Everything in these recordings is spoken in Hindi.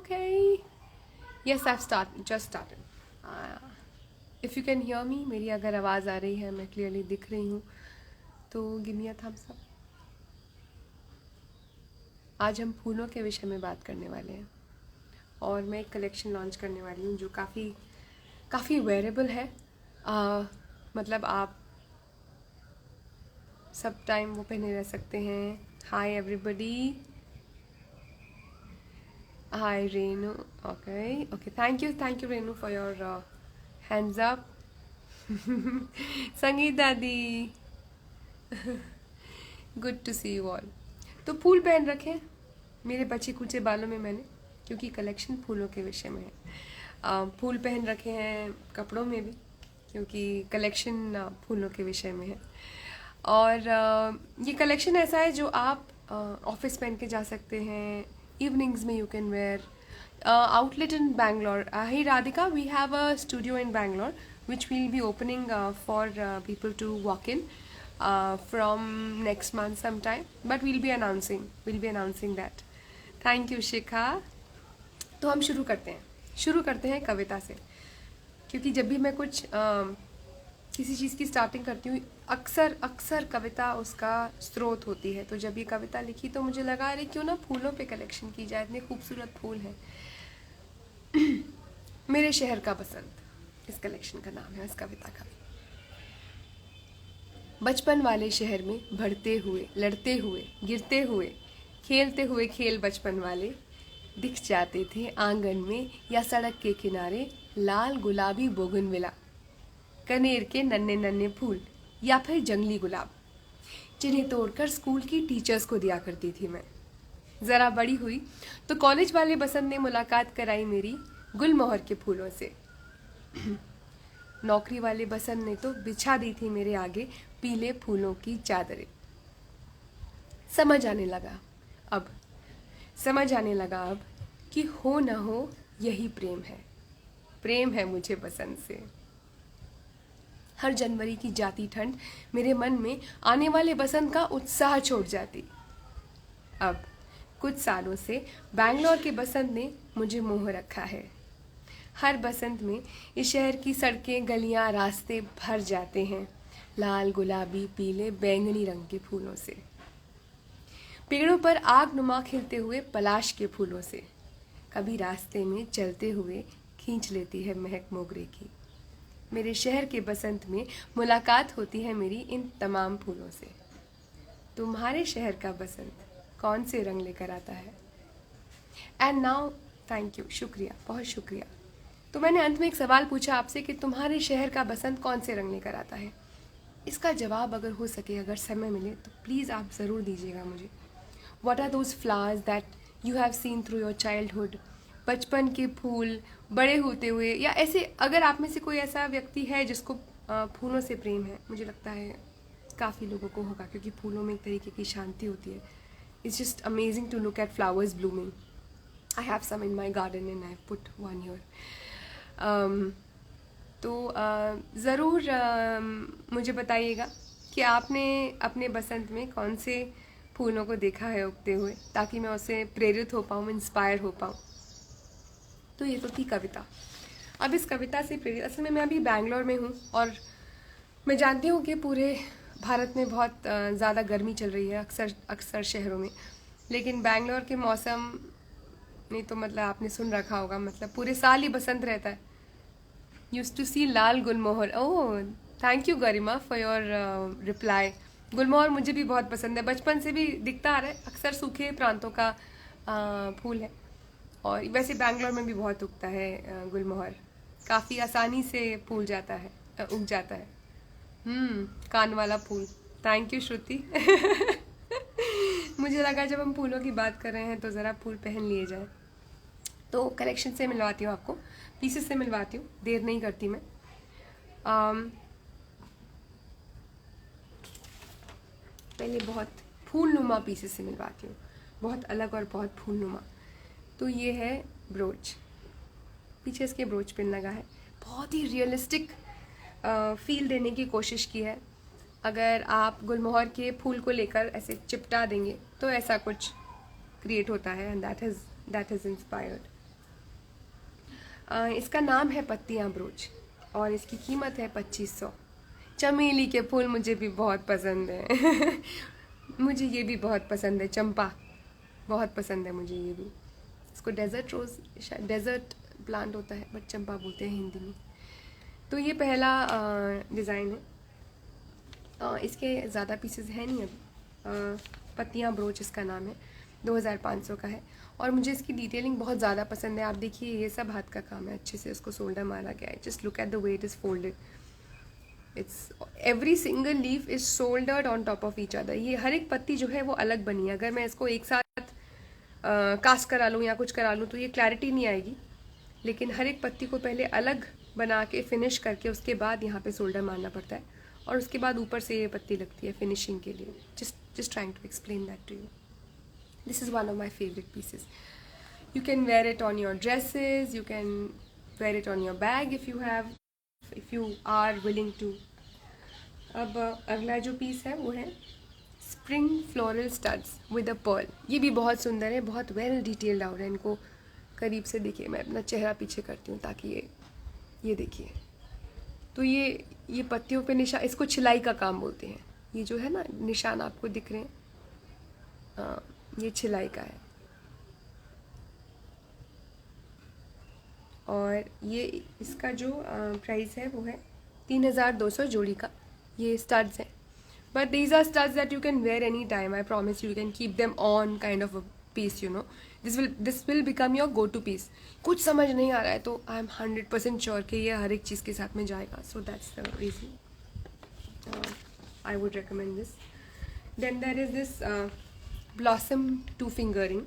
Okay. Yes, I've just started. If you can hear me, मेरी अगर आवाज़ आ रही है, मैं क्लियरली दिख रही हूँ, तो give me a thumbs up. आज हम फूलों के विषय में बात करने वाले हैं और मैं एक कलेक्शन लॉन्च करने वाली हूँ जो काफ़ी वेयरेबल है। मतलब आप सब टाइम वो पहने रह सकते हैं। Hi everybody, hi Renu. Okay, thank you Renu for your hands up. संगीत दादी, good to see you all. तो फूल पहन रखे मेरे बचे कुचे बालों में मैंने, क्योंकि कलेक्शन फूलों के विषय में है। फूल पहन रखे हैं कपड़ों में भी, क्योंकि कलेक्शन फूलों के विषय में है। और ये कलेक्शन ऐसा है जो आप ऑफिस पहन के जा सकते हैं, इवनिंग्स में you can where. Outlet in Bangalore. Hey Radhika, we have a studio in Bangalore which we'll be opening for people to walk in from next month sometime, but we'll be announcing that. Thank you Shikha. तो हम शुरू करते हैं कविता से, क्योंकि जब भी मैं कुछ किसी चीज़ की स्टार्टिंग करती हूँ, अक्सर कविता उसका स्रोत होती है। तो जब ये कविता लिखी तो मुझे लगा अरे क्यों ना फूलों पे कलेक्शन की जाए, इतने खूबसूरत फूल हैं। मेरे शहर का बसंत, इस कलेक्शन का नाम है, इस कविता का। बचपन वाले शहर में बढ़ते हुए, लड़ते हुए, गिरते हुए, खेलते हुए खेल बचपन वाले दिख जाते थे आंगन में या सड़क के किनारे। लाल गुलाबी बोगनविला, कनेर के नन्हे नन्हे फूल या फिर जंगली गुलाब, जिन्हें तोड़कर स्कूल की टीचर्स को दिया करती थी मैं। ज़रा बड़ी हुई तो कॉलेज वाले बसंत ने मुलाकात कराई मेरी गुलमोहर के फूलों से। नौकरी वाले बसंत ने तो बिछा दी थी मेरे आगे पीले फूलों की चादरें। समझ आने लगा अब कि हो न हो यही प्रेम है मुझे बसंत से। हर जनवरी की जाती ठंड मेरे मन में आने वाले बसंत का उत्साह छोड़ जाती। अब कुछ सालों से बैंगलोर के बसंत ने मुझे मोह रखा है। हर बसंत में इस शहर की सड़कें, गलियां, रास्ते भर जाते हैं लाल, गुलाबी, पीले, बैंगनी रंग के फूलों से। पेड़ों पर आग नुमा खिलते हुए पलाश के फूलों से। कभी रास्ते में चलते हुए खींच लेती है महक मोगरे की। मेरे शहर के बसंत में मुलाकात होती है मेरी इन तमाम फूलों से। तुम्हारे शहर का बसंत कौन से रंग लेकर आता है? एंड नाउ थैंक यू, शुक्रिया, बहुत शुक्रिया। तो मैंने अंत में एक सवाल पूछा आपसे कि तुम्हारे शहर का बसंत कौन से रंग लेकर आता है। इसका जवाब अगर हो सके, अगर समय मिले तो प्लीज़ आप ज़रूर दीजिएगा मुझे। What are those flowers that you have seen through your childhood? बचपन के फूल बड़े होते हुए, या ऐसे अगर आप में से कोई ऐसा व्यक्ति है जिसको फूलों से प्रेम है, मुझे लगता है काफ़ी लोगों को होगा, क्योंकि फूलों में एक तरीके की शांति होती है। It's just amazing to look at flowers blooming. I have some in my garden and I put one year. तो ज़रूर मुझे बताइएगा कि आपने अपने बसंत में कौन से फूलों को देखा है उगते हुए, ताकि मैं उससे प्रेरित हो पाऊँ, इंस्पायर हो पाऊँ। तो ये तो थी कविता। अब इस कविता से प्रेरित, असल में मैं अभी बैंगलोर में हूँ और मैं जानती हूँ कि पूरे भारत में बहुत ज़्यादा गर्मी चल रही है अक्सर शहरों में, लेकिन बैंगलोर के मौसम नहीं तो मतलब आपने सुन रखा होगा, मतलब पूरे साल ही बसंत रहता है। यूज्ड टू सी लाल गुलमोहर। Oh, thank you Garima for your reply. गुलमोहर मुझे भी बहुत पसंद है, बचपन से भी दिखता आ रहा है। अक्सर सूखे प्रांतों का फूल है और वैसे बैंगलोर में भी बहुत उगता है गुलमोहर। काफ़ी आसानी से फूल जाता है, उग जाता है। कान वाला फूल। थैंक यू श्रुति। मुझे लगा जब हम फूलों की बात कर रहे हैं तो ज़रा फूल पहन लिए जाए। तो कलेक्शन से मिलवाती हूँ आपको, पीसेस से मिलवाती हूँ, देर नहीं करती मैं। पहले बहुत फूलनुमा पीसेस से मिलवाती हूँ, बहुत अलग और बहुत फूलनुमा। तो ये है ब्रोच, पीछे इसके ब्रोच पिन लगा है। बहुत ही रियलिस्टिक फील देने की कोशिश की है। अगर आप गुलमोहर के फूल को लेकर ऐसे चिपटा देंगे तो ऐसा कुछ क्रिएट होता है, एंड दैट इज़ इंस्पायर्ड इसका नाम है पत्तियां ब्रोच और इसकी कीमत है 2500। चमेली के फूल मुझे भी बहुत पसंद है मुझे ये भी बहुत पसंद है, चंपा बहुत पसंद है मुझे ये भी। इसको डेजर्ट रोज़, शायद डेजर्ट प्लांट होता है बट चंपा बोलते हैं हिंदी में। तो ये पहला डिज़ाइन है। इसके ज़्यादा पीसेस हैं नहीं अभी। पत्तियां ब्रोच इसका नाम है, 2500 का है। और मुझे इसकी डिटेलिंग बहुत ज़्यादा पसंद है। आप देखिए ये सब हाथ का काम है, अच्छे से इसको शोल्डर मारा गया है। Just look at the way it is folded. It's every single leaf is shouldered on top of each other. ये हर एक पत्ती जो है वो अलग बनी है। अगर मैं इसको एक साथ कास्ट करा लूँ या कुछ करा लूँ तो ये क्लैरिटी नहीं आएगी, लेकिन हर एक पत्ती को पहले अलग बना के फिनिश करके उसके बाद यहाँ पे शोल्डर मारना पड़ता है और उसके बाद ऊपर से ये पत्ती लगती है फिनिशिंग के लिए। Just trying to explain that to you. This is one of my favorite pieces. You can wear it on your dresses, you can wear it on your bag if you are willing to. अब अगला जो पीस है वो है spring floral studs with a pearl. ये भी बहुत सुंदर है, बहुत वेल डिटेल्ड आउट है। इनको करीब से देखिए, मैं अपना चेहरा पीछे करती हूँ ताकि ये देखिए। तो ये पत्तियों पे निशान, इसको छिलाई का काम बोलते हैं। ये जो है ना निशान आपको दिख रहे हैं, ये छिलाई का है। और ये इसका जो प्राइस है वो है 3200 जोड़ी का। ये स्टड्स हैं, but these are studs that you can wear any time. I promise you can keep them on kind of a piece, you know. This will become your go to piece. कुछ समझ नहीं आ रहा है तो आई एम 100% श्योर कि ये हर एक चीज़ के साथ में जाएगा। So that's the reason I would recommend this. Then there is this blossom 2 finger ring.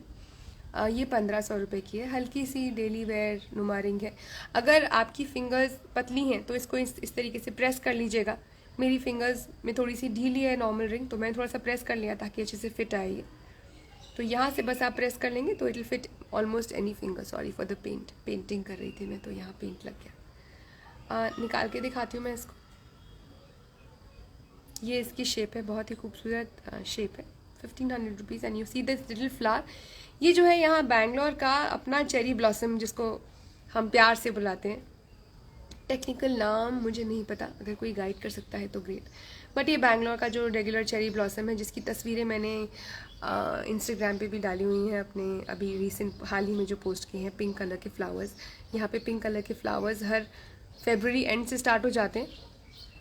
ये 1500 रुपये की है। हल्की सी डेली वेयर नुमा रिंग है। अगर आपकी फिंगर्स पतली हैं तो इसको इस तरीके से प्रेस कर लीजिएगा। मेरी फिंगर्स में थोड़ी सी ढीली है नॉर्मल रिंग, तो मैंने थोड़ा सा प्रेस कर लिया ताकि अच्छे से फिट आए। तो यहाँ से बस आप प्रेस कर लेंगे तो it will fit almost any finger. Sorry for the painting कर रही थी मैं तो यहाँ पेंट लग गया। निकाल के दिखाती हूँ मैं इसको। ये इसकी शेप है, बहुत ही खूबसूरत शेप है। 1500 rupees and you see this little flower. ये जो है यहाँ बैंगलोर का अपना चेरी ब्लॉसम, जिसको हम प्यार से बुलाते हैं। टेक्निकल नाम मुझे नहीं पता, अगर कोई गाइड कर सकता है तो ग्रेट। बट ये बैंगलोर का जो रेगुलर चेरी ब्लॉसम है, जिसकी तस्वीरें मैंने इंस्टाग्राम पे भी डाली हुई हैं अपने, अभी रिसेंट हाल ही में जो पोस्ट किए हैं। पिंक कलर के फ्लावर्स, यहाँ पे पिंक कलर के फ्लावर्स हर फरवरी एंड से स्टार्ट हो जाते हैं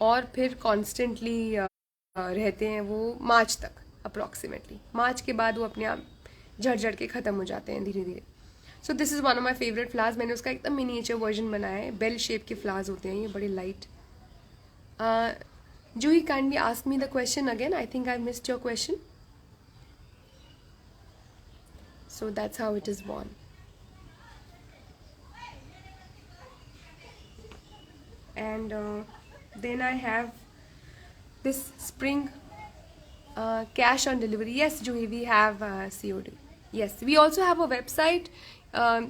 और फिर कॉन्स्टेंटली रहते हैं वो मार्च तक अप्रॉक्सीमेटली। मार्च के बाद वो अपने आप झड़ के ख़त्म हो जाते हैं धीरे धीरे। So this is one of my favourite flowers. मैंने उसका एकदम मिनिएचर वर्जन बनाया है। बेल शेप के फ्लावर्स होते हैं ये, बड़े लाइट। जो ही kindly ask me the question again, I think I missed your question. So that's how it is born. And then I have this spring cash on delivery. Yes, Juhi, we have COD. Yes, we also have a website.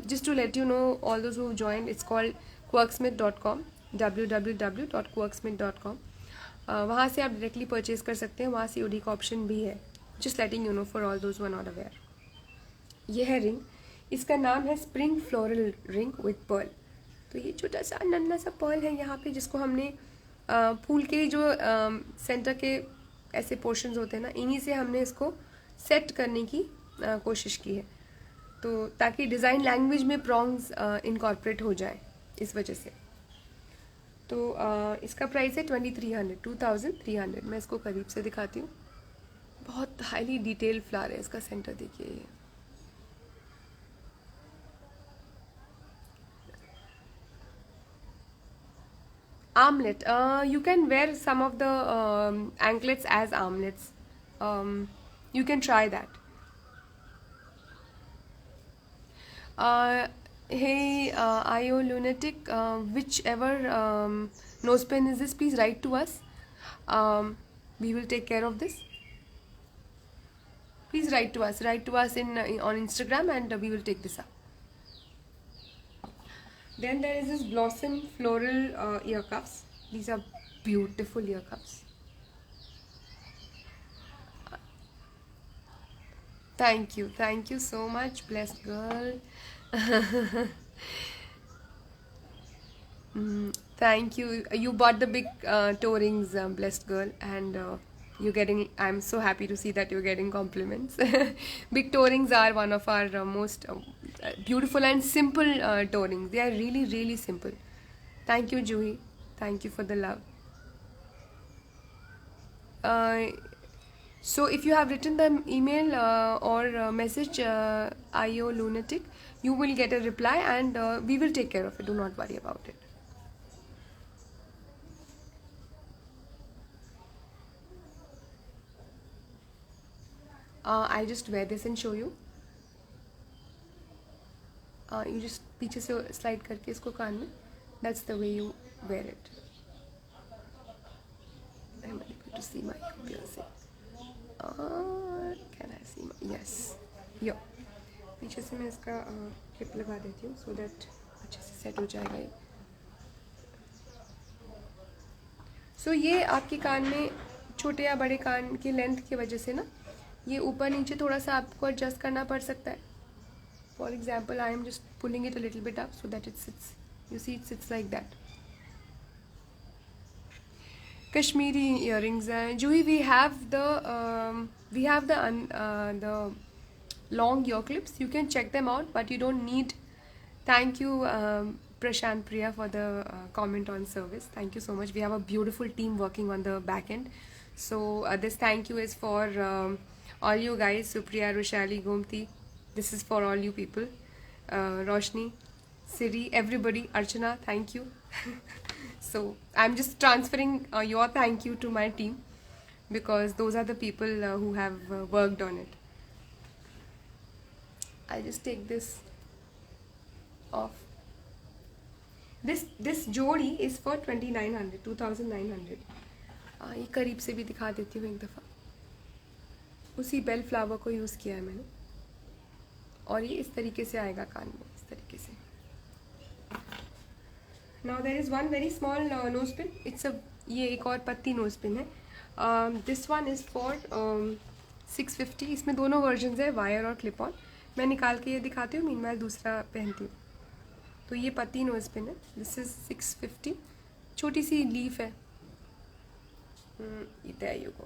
Just to let you know, all those who joined, it's called quirksmith.com, www.quirksmith.com. वहाँ से आप डायरेक्टली परचेज कर सकते हैं। वहाँ COD का ऑप्शन भी है। Just letting you know for all those one not aware. ये है रिंग, इसका नाम है spring floral ring with pearl. तो ये छोटा सा नन्ना सा पर्ल है यहाँ पे, जिसको हमने फूल के जो सेंटर के ऐसे पोर्शंस होते हैं ना, इन्हीं से हमने इसको सेट करने की कोशिश की है, तो ताकि डिज़ाइन लैंग्वेज में प्रॉन्ग्स इनकॉर्पोरेट हो जाए, इस वजह से। तो इसका प्राइस है 2300। मैं इसको करीब से दिखाती हूँ। बहुत हाईली डिटेल्ड फ्लावर है। इसका सेंटर देखिए ये। Armlet. You can wear some of the anklets as armlets. You can try that. Hey, IO Lunatic, whichever nose pen is this, please write to us. We will take care of this. Please write to us. Write to us on Instagram, and we will take this up. Then there is this blossom floral ear cuffs. These are beautiful ear cuffs. Thank you so much, blessed girl. Thank you. You bought the big toe rings, blessed girl, and you're getting. I'm so happy to see that you're getting compliments. Big toe rings are one of our most beautiful and simple toe rings. They are really, really simple. Thank you, Juhi. Thank you for the love. Uh, so if you have written the email or message IO Lunatic, you will get a reply, and we will take care of it. Do not worry about it. I'll just wear this and show you. You just पीछे से slide करके इसको कान में. That's the way you wear it. I'm able to see my piercing. Can I see my? Yes. Yo. पीछे से मैं इसका clip लगा देती हूँ so that अच्छे से set हो जाएगा ये. So ये आपके कान में छोटे या बड़े कान की लेंथ की वजह से ना ये ऊपर नीचे थोड़ा सा आपको एडजस्ट करना पड़ सकता है. For example, I am just pulling it a little bit up so that it sits. You see, it sits like that. Kashmiri earrings. Juhi, we have the long ear clips. You can check them out, but you don't need. Thank you, Prashant Priya, for the comment on service. Thank you so much. We have a beautiful team working on the back end. So this thank you is for all you guys, Supriya, Rushali, Gomti. This is for all you people. Roshni, Siri, everybody, Archana, thank you. So I'm just transferring your thank you to my team because those are the people who have worked on it. I'll just take this off. This jodi is for 2900. ये करीब से भी दिखा देती हूँ एक दफ़ा. उसी बेल फ्लावर को यूज़ किया है मैंने और ये इस तरीके से आएगा कान में, इस तरीके से. Now there is one very small nose pin. ये एक और पत्ती nose pin है. This one is for 650. इसमें दोनों वर्जन्स है, वायर और क्लिप ऑन. मैं निकाल के ये दिखाती हूँ, मीनवाइल दूसरा पहनती हूँ. तो ये पत्ती नोज पिन है. This is 650. छोटी सी लीफ है. there you go.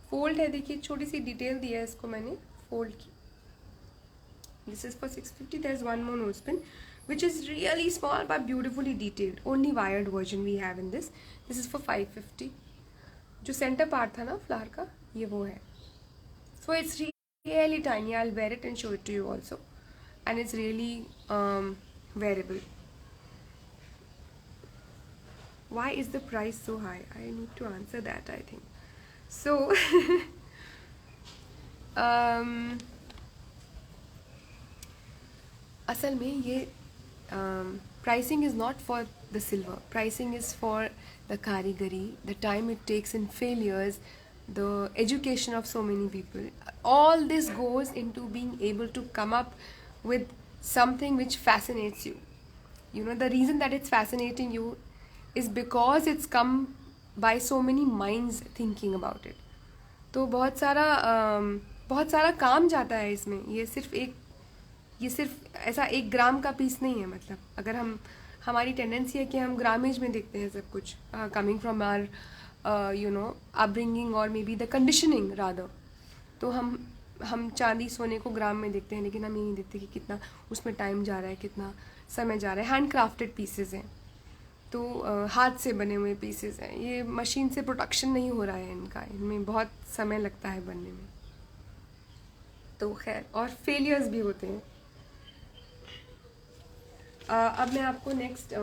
फोल्ड है, देखिए छोटी सी डिटेल दिया है इसको मैंने फोल्ड की. This is for 650. There's one more nose pin which is really small but beautifully detailed. Only wired version we have in this. This is for 550. जो सेंटर पार्ट था ना फ्लावर का, ये वो है. So it's really tiny. I'll wear it and show it to you also. And it's really wearable. Why is the price so high? I need to answer that, I think. So असल में ये pricing is not for the silver. Pricing is for the karigari, the time it takes in failures, the education of so many people. All this goes into being able to come up with something which fascinates you. You know, the reason that it's fascinating you is because it's come by so many minds thinking about it. तो बहुत सारा काम जाता है इसमें. ये सिर्फ ऐसा 1 ग्राम का पीस नहीं है. मतलब अगर हमारी टेंडेंसी है कि हम ग्रामेज में देखते हैं सब कुछ, कमिंग फ्रॉम आवर अपब्रिंगिंग और may be the conditioning rather. तो हम चांदी सोने को ग्राम में देखते हैं, लेकिन हम ये नहीं देखते कि कितना उसमें टाइम जा रहा है, कितना समय जा रहा है. हैंड क्राफ्टेड पीसेज हैं, तो हाथ से बने हुए पीसेज हैं. ये मशीन से प्रोडक्शन नहीं हो रहा है इनका, इनमें बहुत समय लगता है बनने में. तो खैर, और फेलियर्स भी होते हैं. अब मैं आपको नेक्स्ट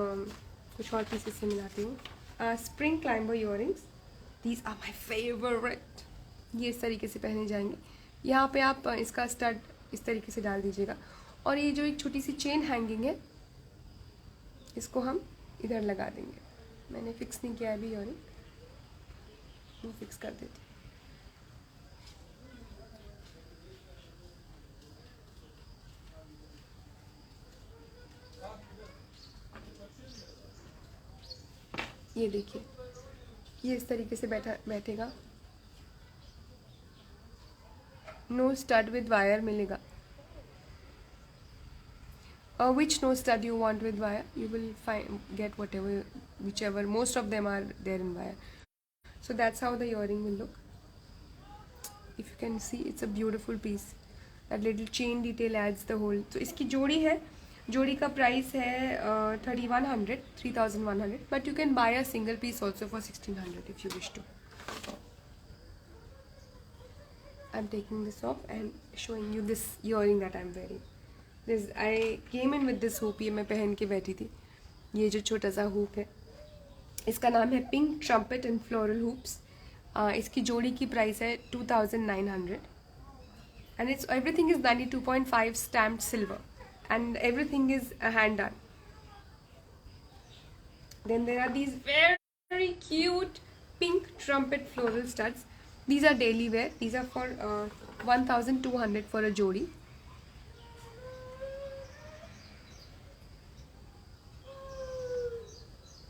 कुछ और पीसेस से मिलाती हूँ. Spring climber earrings. These are my favourite. ये इस तरीके से पहने जाएंगे. यहाँ पे आप इसका स्टड इस तरीके से डाल दीजिएगा. और ये जो एक छोटी सी चेन हैंगिंग है, इसको हम इधर लगा देंगे. मैंने फिक्स नहीं किया अभी इयररिंग, वो फिक्स कर देती हूँ. ये देखिए, ये इस तरीके से बैठेगा. नो स्टड विद वायर मिलेगा. which nose stud you want with wire, you will get whichever, most of them are there in wire. So that's how the earring will look. If you can see, it's a beautiful piece. That little chain detail adds the whole. So इसकी जोड़ी है, जोड़ी का प्राइस है 3100, but you can buy a single piece also for 1600 if you wish to. I'm taking this off and showing you this earring that I'm wearing. I came in with this hoop. ये मैं पहन के बैठी थी. ये जो छोटा सा hoop है, इसका नाम है Pink Trumpet and Floral Hoops. इसकी जोड़ी की प्राइस है 2900 and it's everything is 92.5 stamped silver and everything is hand done. Then there are these very cute pink trumpet floral studs. These are daily wear. These are for 1200 for a jodi.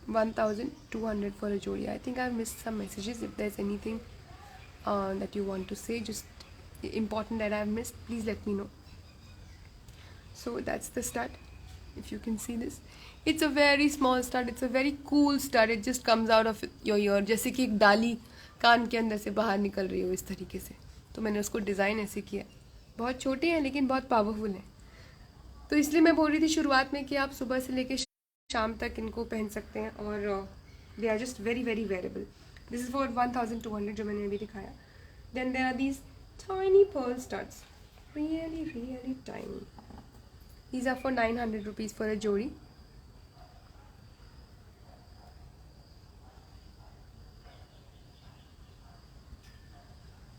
$1,200 for a jodi. I think I've missed some messages. If there's anything that you want to say, just important that I've missed, please let me know. So that's the stud. If you can see this, it's a very small stud. It's a very cool stud. It just comes out of your ear, जैसे कि एक डाली कान के अंदर से बाहर निकल रही हो इस तरीके से. तो मैंने उसको डिज़ाइन ऐसे किया. बहुत छोटे हैं लेकिन बहुत पावरफुल हैं. तो इसलिए मैं बोल रही थी शुरुआत में कि आप सुबह से लेकर शाम तक इनको पहन सकते हैं और they are just very very wearable. This is for 1200 जो मैंने अभी दिखाया. Then there are these tiny pearl studs, really really tiny. These are for 900 rupees for a jodi.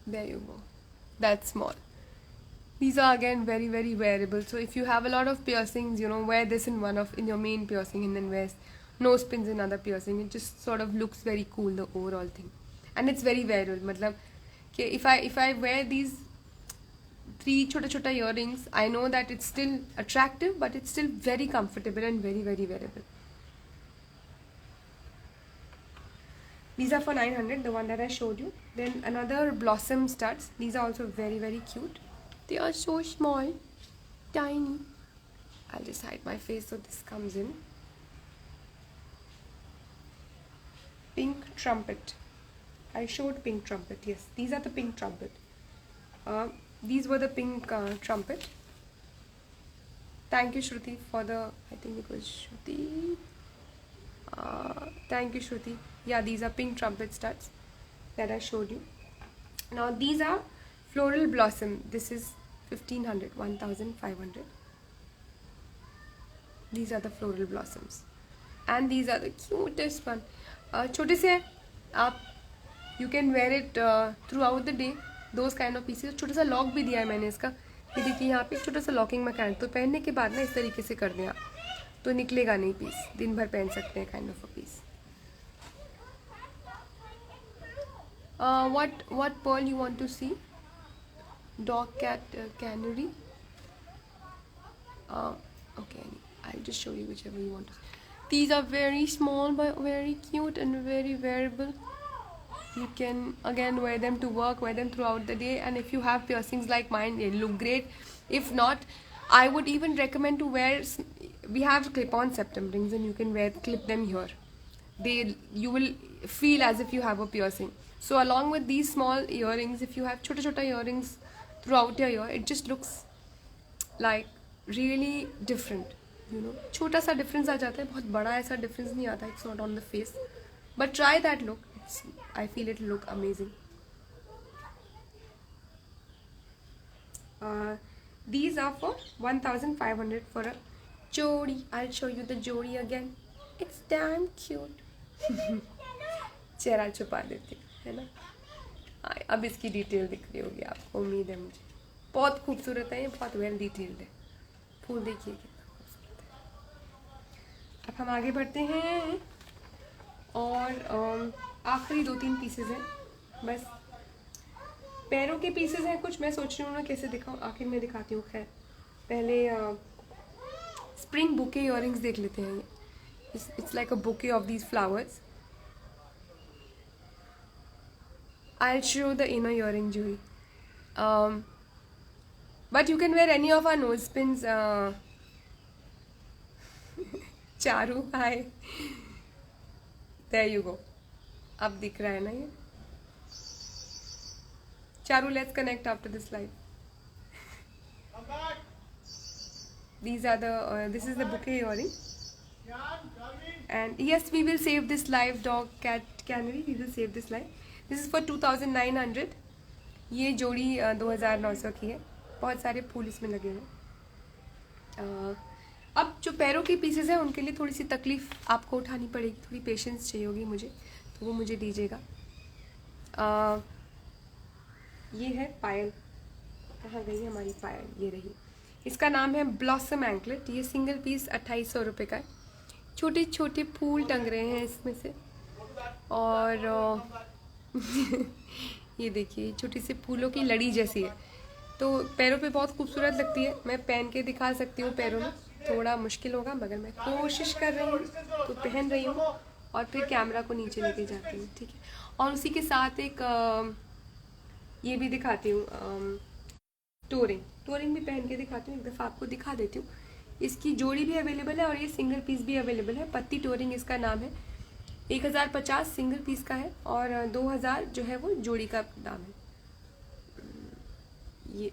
There you go. That's small. These are again very very wearable. So if you have a lot of piercings, you know, wear this in your main piercing and then wear nose pins in other piercing. It just sort of looks very cool, the overall thing, and it's very wearable. मतलब कि if I wear these 3 छोटा earrings, I know that it's still attractive, but it's still very comfortable and very very wearable. These are for 900, the one that I showed you. Then another blossom studs. These are also very very cute. They are so small, tiny. I'll just hide my face so this comes in. Pink trumpet. I showed pink trumpet. Yes, these are the pink trumpet. These were the pink trumpet. Thank you, Shruti, for the, I think it was Shruti. Thank you, Shruti. Yeah, these are pink trumpet studs that I showed you. Now, these are floral blossom. This is 1500. These are the floral blossoms. And these are the cutest one. छोटे से आप, you can wear it throughout the day. Those kind of pieces. छोटा सा लॉक भी दिया है मैंने इसका. ये देखिए यहाँ पे छोटा सा लॉकिंग मैकेनिक. तो पहनने के बाद ना इस तरीके से कर दें आप, तो निकलेगा नहीं पीस. दिन भर पहन सकते हैं, kind of a piece. What pearl you want to see? Dog, cat, canary. Okay, I'll just show you whichever you want to see. These are very small but very cute and very wearable. You can again wear them to work, wear them throughout the day, and if you have piercings like mine, they look great. If not, I would even recommend to wear, we have clip-on septum rings and you can clip them here. You will feel as if you have a piercing. So along with these small earrings, if you have chota earrings throughout your ear, it just looks like really different. You know, छोटा सा difference आ जाता है, बहुत बड़ा ऐसा difference नहीं आता. It's not on the face, but try that look. I feel it will look amazing. These are for 1500 for a jodi. I'll show you the jodi again. It's damn cute. चेहरा छुपा देती है ना. अब इसकी डिटेल दिख रही होगी आपको, उम्मीद है मुझे. बहुत खूबसूरत है ये, बहुत वेल डिटेल्ड है. फूल देखिए कितना खूबसूरत है. अब हम आगे बढ़ते हैं और आखिरी 2-3 पीसेज हैं बस. पैरों के पीसेज हैं कुछ. मैं सोच रही हूँ ना कैसे दिखाऊँ, आखिर में दिखाती हूँ. खैर पहले स्प्रिंग बुके इयररिंग्स देख लेते हैं. It's like a bouquet of these flowers. I'll show the inner earring jewelry, but you can wear any of our nose pins Charu hi, there you go, अब दिख रहा है ना ये। Charu, let's connect after this live. These are the this is the bouquet earring, and yes, we will save this live, dog cat canary, we will save this live. This is for 2900। ये जोड़ी 2900 की है। बहुत सारे फूल इसमें लगे हुए। अब जो पैरों के पीसेस हैं उनके लिए थोड़ी सी तकलीफ आपको उठानी पड़ेगी, थोड़ी पेशेंस चाहिए होगी मुझे, तो वो मुझे दीजिएगा। ये है पायल, कहाँ गई हमारी पायल, ये रही। इसका नाम है ब्लॉसम एंकलेट। ये सिंगल पीस 2800 रुपये का है। छोटे छोटे फूल टंग रहे हैं इसमें से, और ये देखिए छोटी सी फूलों की लड़ी जैसी है, तो पैरों पे बहुत खूबसूरत लगती है। मैं पहन के दिखा सकती हूँ, पैरों में थोड़ा मुश्किल होगा मगर मैं कोशिश कर रही हूँ, तो पहन रही हूँ और फिर कैमरा को नीचे लेके जाती हूँ, ठीक है। और उसी के साथ एक ये भी दिखाती हूँ, टोरिंग भी पहन के दिखाती हूँ, एक दफ़ा आपको दिखा देती हूँ। इसकी जोड़ी भी अवेलेबल है और ये सिंगल पीस भी अवेलेबल है। पत्ती टोरिंग इसका नाम है। 1050 सिंगल पीस का है और 2000 जो है वो जोड़ी का दाम है। ये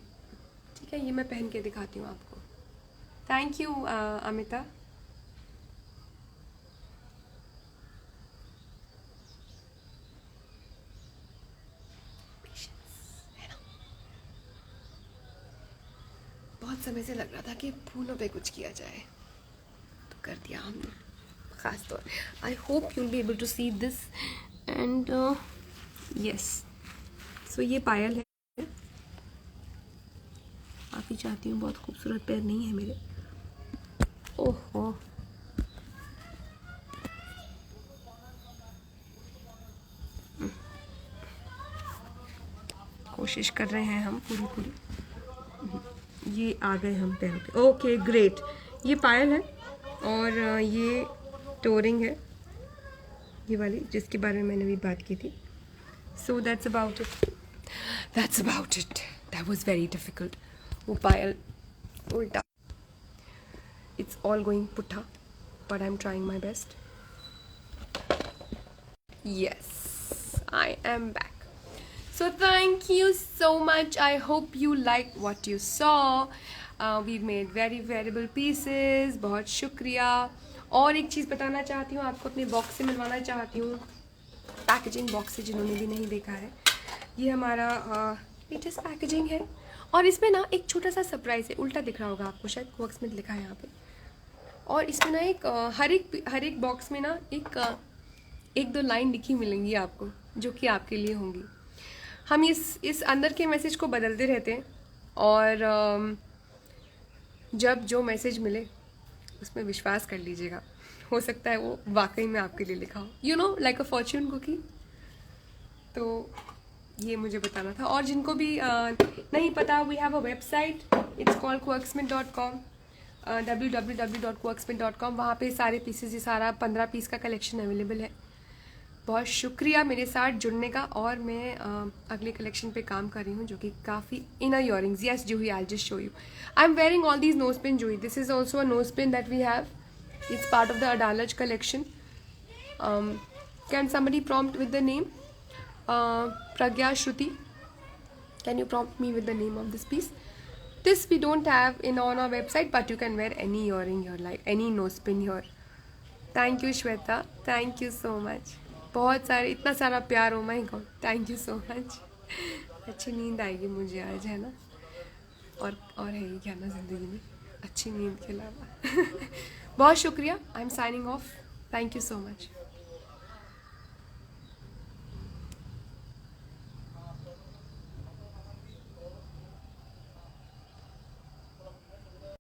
ठीक है, ये मैं पहन के दिखाती हूँ आपको। Thank you Amita. बहुत समय से लग रहा था कि फूलों पे कुछ किया जाए, तो कर दिया हमने। खास तौर I hope you will be able to see this and yes. So ये पायल है, काफ़ी चाहती हूँ, बहुत खूबसूरत पैर नहीं है मेरे। ओहो, कोशिश कर रहे हैं हम पूरी। ये आ गए हम पैरों पे। Okay great. ये पायल है और ये टोरिंग है, ये वाली जिसके बारे में मैंने भी बात की थी। So that's about it. That was very difficult. वो पायल उल्टा, इट्स ऑल गोइंग पुट्ठा, but I am trying my best. Yes, I am back. So thank you so much. I hope you liked what you saw. We've made very variable pieces. बहुत शुक्रिया। और एक चीज़ बताना चाहती हूँ आपको, अपने बॉक्स से मिलवाना चाहती हूँ, पैकेजिंग बॉक्स से, जिन्होंने भी नहीं देखा है। ये हमारा लेटेस्ट पैकेजिंग है और इसमें ना एक छोटा सा सरप्राइज़ है। उल्टा दिख रहा होगा आपको शायद, बॉक्स में लिखा है यहाँ पे। और इसमें ना एक हर एक बॉक्स में ना एक दो लाइन लिखी मिलेंगी आपको, जो कि आपके लिए होंगी। हम इस अंदर के मैसेज को बदलते रहते हैं और जब जो मैसेज मिले उसमें विश्वास कर लीजिएगा, हो सकता है वो वाकई में आपके लिए लिखा हो, you know, like a fortune cookie. तो ये मुझे बताना था। और जिनको भी नहीं पता, we have a website, it's called quirksmith.com, www.quirksmith.com। वहाँ पे सारे पीसेज, ये सारा 15 पीस का कलेक्शन अवेलेबल है। बहुत शुक्रिया मेरे साथ जुड़ने का। और मैं अगले कलेक्शन पे काम कर रही हूँ, जो कि काफ़ी inner earrings. Yes Juhi, I just show you, I am wearing all these nose pin Juhi. This is also a nose pin that we have, it's part of the Adalaj collection. Can somebody prompt with the name? Pragya Shruti, can you prompt me with the name of this piece? This we don't have on our website, but you can wear any earring here, like any nose pin here. Thank you Shweta, thank you so much। बहुत सारे, इतना सारा प्यार, हो my God, thank you so much. अच्छी नींद आएगी मुझे आज, है ना। और है ही क्या ना ज़िंदगी में अच्छी नींद के अलावा। बहुत शुक्रिया। I am signing off. Thank you so much.